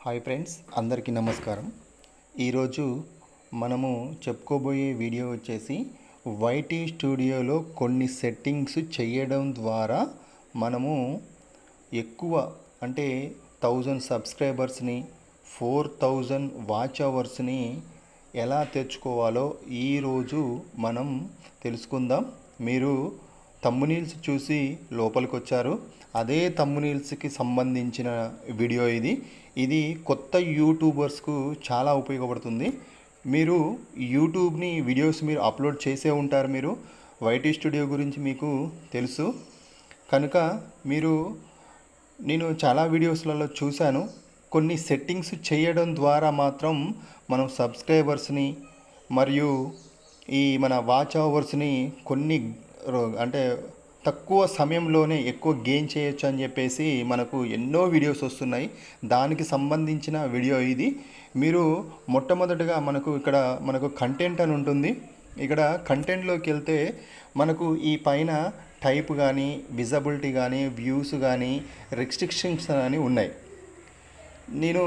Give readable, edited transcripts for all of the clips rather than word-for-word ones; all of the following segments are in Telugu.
హాయ్ ఫ్రెండ్స్, అందరికీ నమస్కారం. ఈరోజు మనము చెప్పుకోబోయే వీడియో వచ్చేసి వైటీ స్టూడియోలో కొన్ని సెట్టింగ్స్ చేయడం ద్వారా మనము ఎక్కువ అంటే 1000 సబ్స్క్రైబర్స్ని 4000 వాచ్ అవర్స్ని ఎలా తెచ్చుకోవాలో ఈరోజు మనం తెలుసుకుందాం. మీరు థంబ్నెయిల్స్ చూసి లోపలికి వచ్చారు. అదే థంబ్నెయిల్స్కి సంబంధించిన వీడియో ఇది కొత్త యూట్యూబర్స్కు చాలా ఉపయోగపడుతుంది. మీరు యూట్యూబ్ని వీడియోస్ మీరు అప్లోడ్ చేసే ఉంటారు. మీరు వైటీ స్టూడియో గురించి మీకు తెలుసు కనుక నేను చాలా వీడియోస్లలో చూశాను. కొన్ని సెట్టింగ్స్ చేయడం ద్వారా మాత్రం మనం సబ్స్క్రైబర్స్ని మరియు మన వాచ్ అవర్స్ని కొన్ని అంటే తక్కువ సమయంలోనే ఎక్కువ గెయిన్ చేయొచ్చు అని చెప్పేసి మనకు ఎన్నో వీడియోస్ వస్తున్నాయి. దానికి సంబంధించిన వీడియో ఇది. మీరు మొట్టమొదటిగా మనకు కంటెంట్ అని ఉంటుంది. ఇక్కడ కంటెంట్లోకి వెళ్తే మనకు ఈ పైన టైప్ కానీ విజిబిలిటీ కానీ వ్యూస్ కానీ రెస్ట్రిక్షన్స్ అని ఉన్నాయి. నేను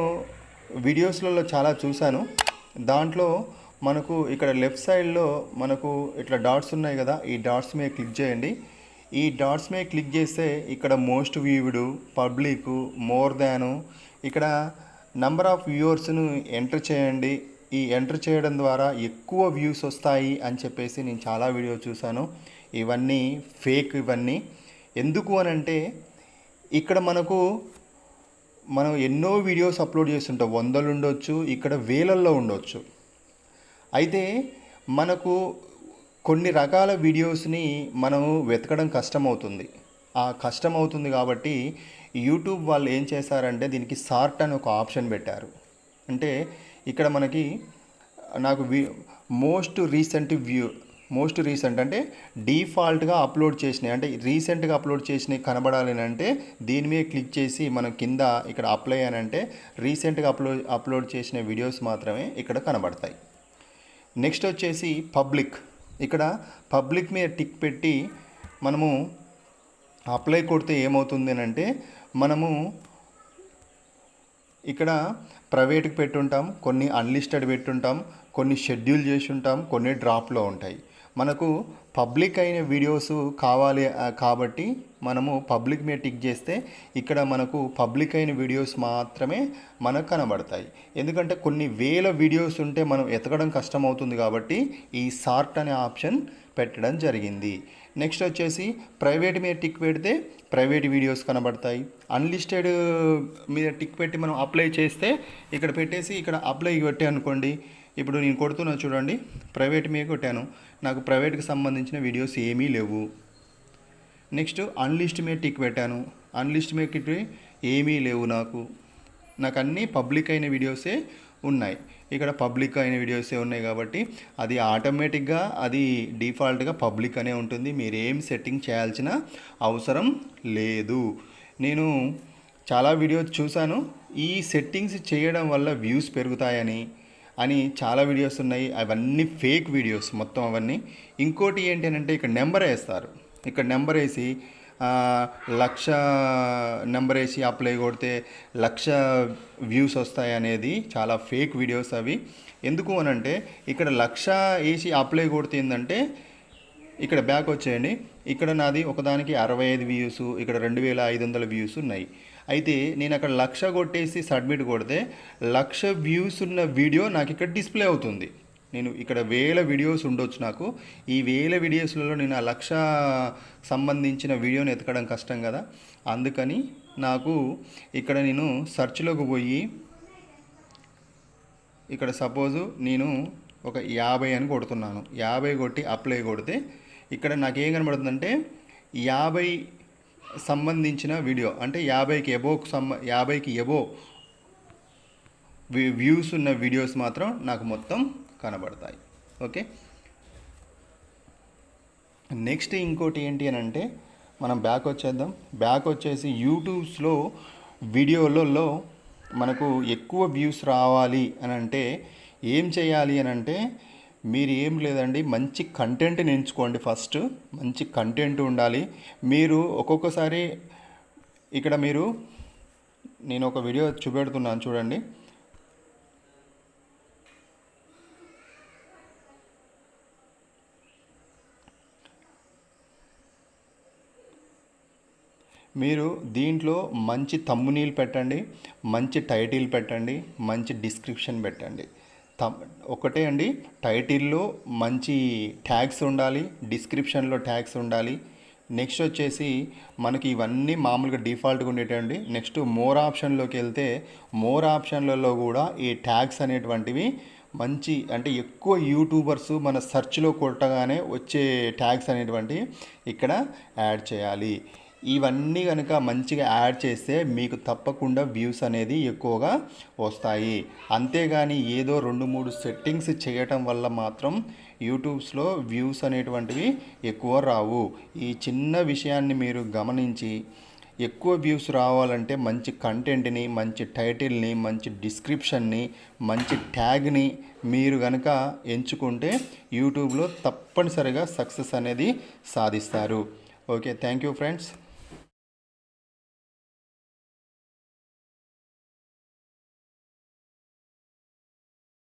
వీడియోస్లలో చాలా చూశాను. దాంట్లో మనకు ఇక్కడ లెఫ్ట్ సైడ్లో మనకు ఇట్లా డాట్స్ ఉన్నాయి కదా, ఈ డాట్స్ మీద క్లిక్ చేయండి. ఈ డాట్స్ మీద క్లిక్ చేస్తే ఇక్కడ మోస్ట్ వ్యూవ్డ్, పబ్లిక్, మోర్ దాను, ఇక్కడ నంబర్ ఆఫ్ వ్యూవర్స్ను ఎంటర్ చేయండి. ఈ ఎంటర్ చేయడం ద్వారా ఎక్కువ వ్యూస్ వస్తాయి అని చెప్పేసి నేను చాలా వీడియో చూశాను. ఇవన్నీ ఫేక్. ఇవన్నీ ఎందుకు అని అంటే ఇక్కడ మనం ఎన్నో వీడియోస్ అప్లోడ్ చేస్తుంటాం. 100 ఉండొచ్చు, ఇక్కడ వేలల్లో ఉండొచ్చు. అయితే మనకు కొన్ని రకాల వీడియోస్ని మనం వెతకడం కష్టమవుతుంది. ఆ కష్టమవుతుంది కాబట్టి యూట్యూబ్ వాళ్ళు ఏం చేశారంటే దీనికి సార్ట్ అని ఒక ఆప్షన్ పెట్టారు. అంటే ఇక్కడ నాకు మోస్ట్ రీసెంట్ అంటే డిఫాల్ట్గా అప్లోడ్ చేసినాయి, అంటే రీసెంట్గా అప్లోడ్ చేసినవి కనబడాలి అంటే దీని మీద క్లిక్ చేసి మనం కింద ఇక్కడ అప్లై అని అంటే రీసెంట్గా అప్లోడ్ చేసిన వీడియోస్ మాత్రమే ఇక్కడ కనబడతాయి. నెక్స్ట్ వచ్చేసి పబ్లిక్. ఇక్కడ పబ్లిక్ మీద టిక్ పెట్టి మనము అప్లై కొడితే ఏమవుతుంది అని అంటే మనము ఇక్కడ ప్రైవేట్కి పెట్టుంటాం, కొన్ని అన్లిస్టెడ్ పెట్టుంటాం, కొన్ని షెడ్యూల్ చేసి ఉంటాం, కొన్ని డ్రాప్లో ఉంటాయి. మనకు పబ్లిక్ అయిన వీడియోస్ కావాలి కాబట్టి మనము పబ్లిక్ మీద టిక్ చేస్తే ఇక్కడ మనకు పబ్లిక్ అయిన వీడియోస్ మాత్రమే మనకు కనబడతాయి. ఎందుకంటే కొన్ని వేల వీడియోస్ ఉంటే మనం ఎతకడం కష్టమవుతుంది కాబట్టి ఈ సార్ట్ అనే ఆప్షన్ పెట్టడం జరిగింది. నెక్స్ట్ వచ్చేసి ప్రైవేట్ మీద టిక్ పెడితే ప్రైవేట్ వీడియోస్ కనబడతాయి. అన్లిస్టెడ్ మీద టిక్ పెట్టి మనం అప్లై చేస్తే ఇక్కడ పెట్టేసి ఇక్కడ అప్లై కొట్టే అనుకోండి. ఇప్పుడు నేను కొడుతున్నా చూడండి, ప్రైవేట్ మీద కొట్టాను, నాకు ప్రైవేట్కి సంబంధించిన వీడియోస్ ఏమీ లేవు. నెక్స్ట్ అన్లిస్ట్ మీద టిక్ పెట్టాను, అన్లిస్ట్ మీద టిక్ ఏమీ లేవు, నాకు అన్నీ పబ్లిక్ అయిన వీడియోసే ఉన్నాయి. ఇక్కడ పబ్లిక్ అయిన వీడియోసే ఉన్నాయి కాబట్టి అది ఆటోమేటిక్గా అది డిఫాల్ట్గా పబ్లిక్ అనే ఉంటుంది. మీరు ఏం సెట్టింగ్ చేయాల్సిన అవసరం లేదు. నేను చాలా వీడియోస్ చూశాను. ఈ సెట్టింగ్స్ చేయడం వల్ల వ్యూస్ పెరుగుతాయని చాలా వీడియోస్ ఉన్నాయి. అవన్నీ ఫేక్ వీడియోస్ మొత్తం అవన్నీ. ఇంకోటి ఏంటి అంటే ఇక్కడ నెంబర్ వేస్తారు. ఇక్కడ నెంబర్ వేసి 1,00,000 నెంబర్ వేసి అప్లై కొడితే 1,00,000 వ్యూస్ వస్తాయి అనేది చాలా ఫేక్ వీడియోస్ అవి. ఎందుకు అని అంటే ఇక్కడ 1,00,000 వేసి అప్లై కొడితే ఏంటంటే ఇక్కడ బ్యాక్ వచ్చేయండి. ఇక్కడ నాది ఒకదానికి 65 వ్యూస్, ఇక్కడ 2,500 వ్యూస్ ఉన్నాయి. అయితే నేను అక్కడ 1,00,000 కొట్టేసి సబ్మిట్ కొడితే 1,00,000 వ్యూస్ ఉన్న వీడియో నాకు ఇక్కడ డిస్ప్లే అవుతుంది. నేను ఇక్కడ వేల వీడియోస్ ఉండొచ్చు. నాకు ఈ వేల వీడియోస్లలో నేను 1,00,000 సంబంధించిన వీడియోని ఎతకడం కష్టం కదా. అందుకని నాకు ఇక్కడ నేను సెర్చ్లోకి పోయి ఇక్కడ సపోజు నేను ఒక 50 అని కొడుతున్నాను. 50 కొట్టి అప్లై కొడితే ఇక్కడ నాకేం కనబడుతుందంటే 50 సంబంధించిన వీడియో, అంటే 50కి ఎబో వ్యూస్ ఉన్న వీడియోస్ మాత్రం నాకు మొత్తం కనబడతాయి. ఓకే. నెక్స్ట్ ఇంకోటి ఏంటి అని అంటే మనం బ్యాక్ వచ్చేద్దాం. బ్యాక్ వచ్చేసి యూట్యూబ్స్లో వీడియోలలో మనకు ఎక్కువ వ్యూస్ రావాలి అని అంటే ఏం చేయాలి అని అంటే మీరు ఏం లేదండి, మంచి కంటెంట్ని ఎంచుకోండి. ఫస్ట్ మంచి కంటెంట్ ఉండాలి. మీరు ఒక్కొక్కసారి ఇక్కడ మీరు నేను ఒక వీడియో చూపెడుతున్నాను చూడండి. మీరు దీంట్లో మంచి థంబ్నెయిల్ పెట్టండి, మంచి టైటిల్ పెట్టండి, మంచి డిస్క్రిప్షన్ పెట్టండి. ఒకటే అండి, టైటిల్లో మంచి ట్యాగ్స్ ఉండాలి, డిస్క్రిప్షన్లో ట్యాగ్స్ ఉండాలి. నెక్స్ట్ వచ్చేసి మనకి ఇవన్నీ మామూలుగా డిఫాల్ట్గా ఉండేటండి. నెక్స్ట్ మోర్ ఆప్షన్లోకి వెళ్తే మోర్ ఆప్షన్లలో కూడా ఈ ట్యాగ్స్ అనేటువంటివి మంచి అంటే ఎక్కువ యూట్యూబర్స్ మన సెర్చ్లో కొట్టగానే వచ్చే ట్యాగ్స్ అనేటువంటివి ఇక్కడ యాడ్ చేయాలి. ఇవన్నీ కనుక మంచిగా యాడ్ చేస్తే మీకు తప్పకుండా వ్యూస్ అనేది ఎక్కువగా వస్తాయి. అంతేగాని ఏదో 2-3 సెట్టింగ్స్ చేయటం వల్ల మాత్రం యూట్యూబ్స్లో వ్యూస్ అనేటువంటివి ఎక్కువ రావు. ఈ చిన్న విషయాన్ని మీరు గమనించి ఎక్కువ వ్యూస్ రావాలంటే మంచి కంటెంట్ని, మంచి టైటిల్ని, మంచి డిస్క్రిప్షన్ని, మంచి ట్యాగ్ని మీరు కనుక ఎంచుకుంటే యూట్యూబ్లో తప్పనిసరిగా సక్సెస్ అనేది సాధిస్తారు. Okay, thank you friends.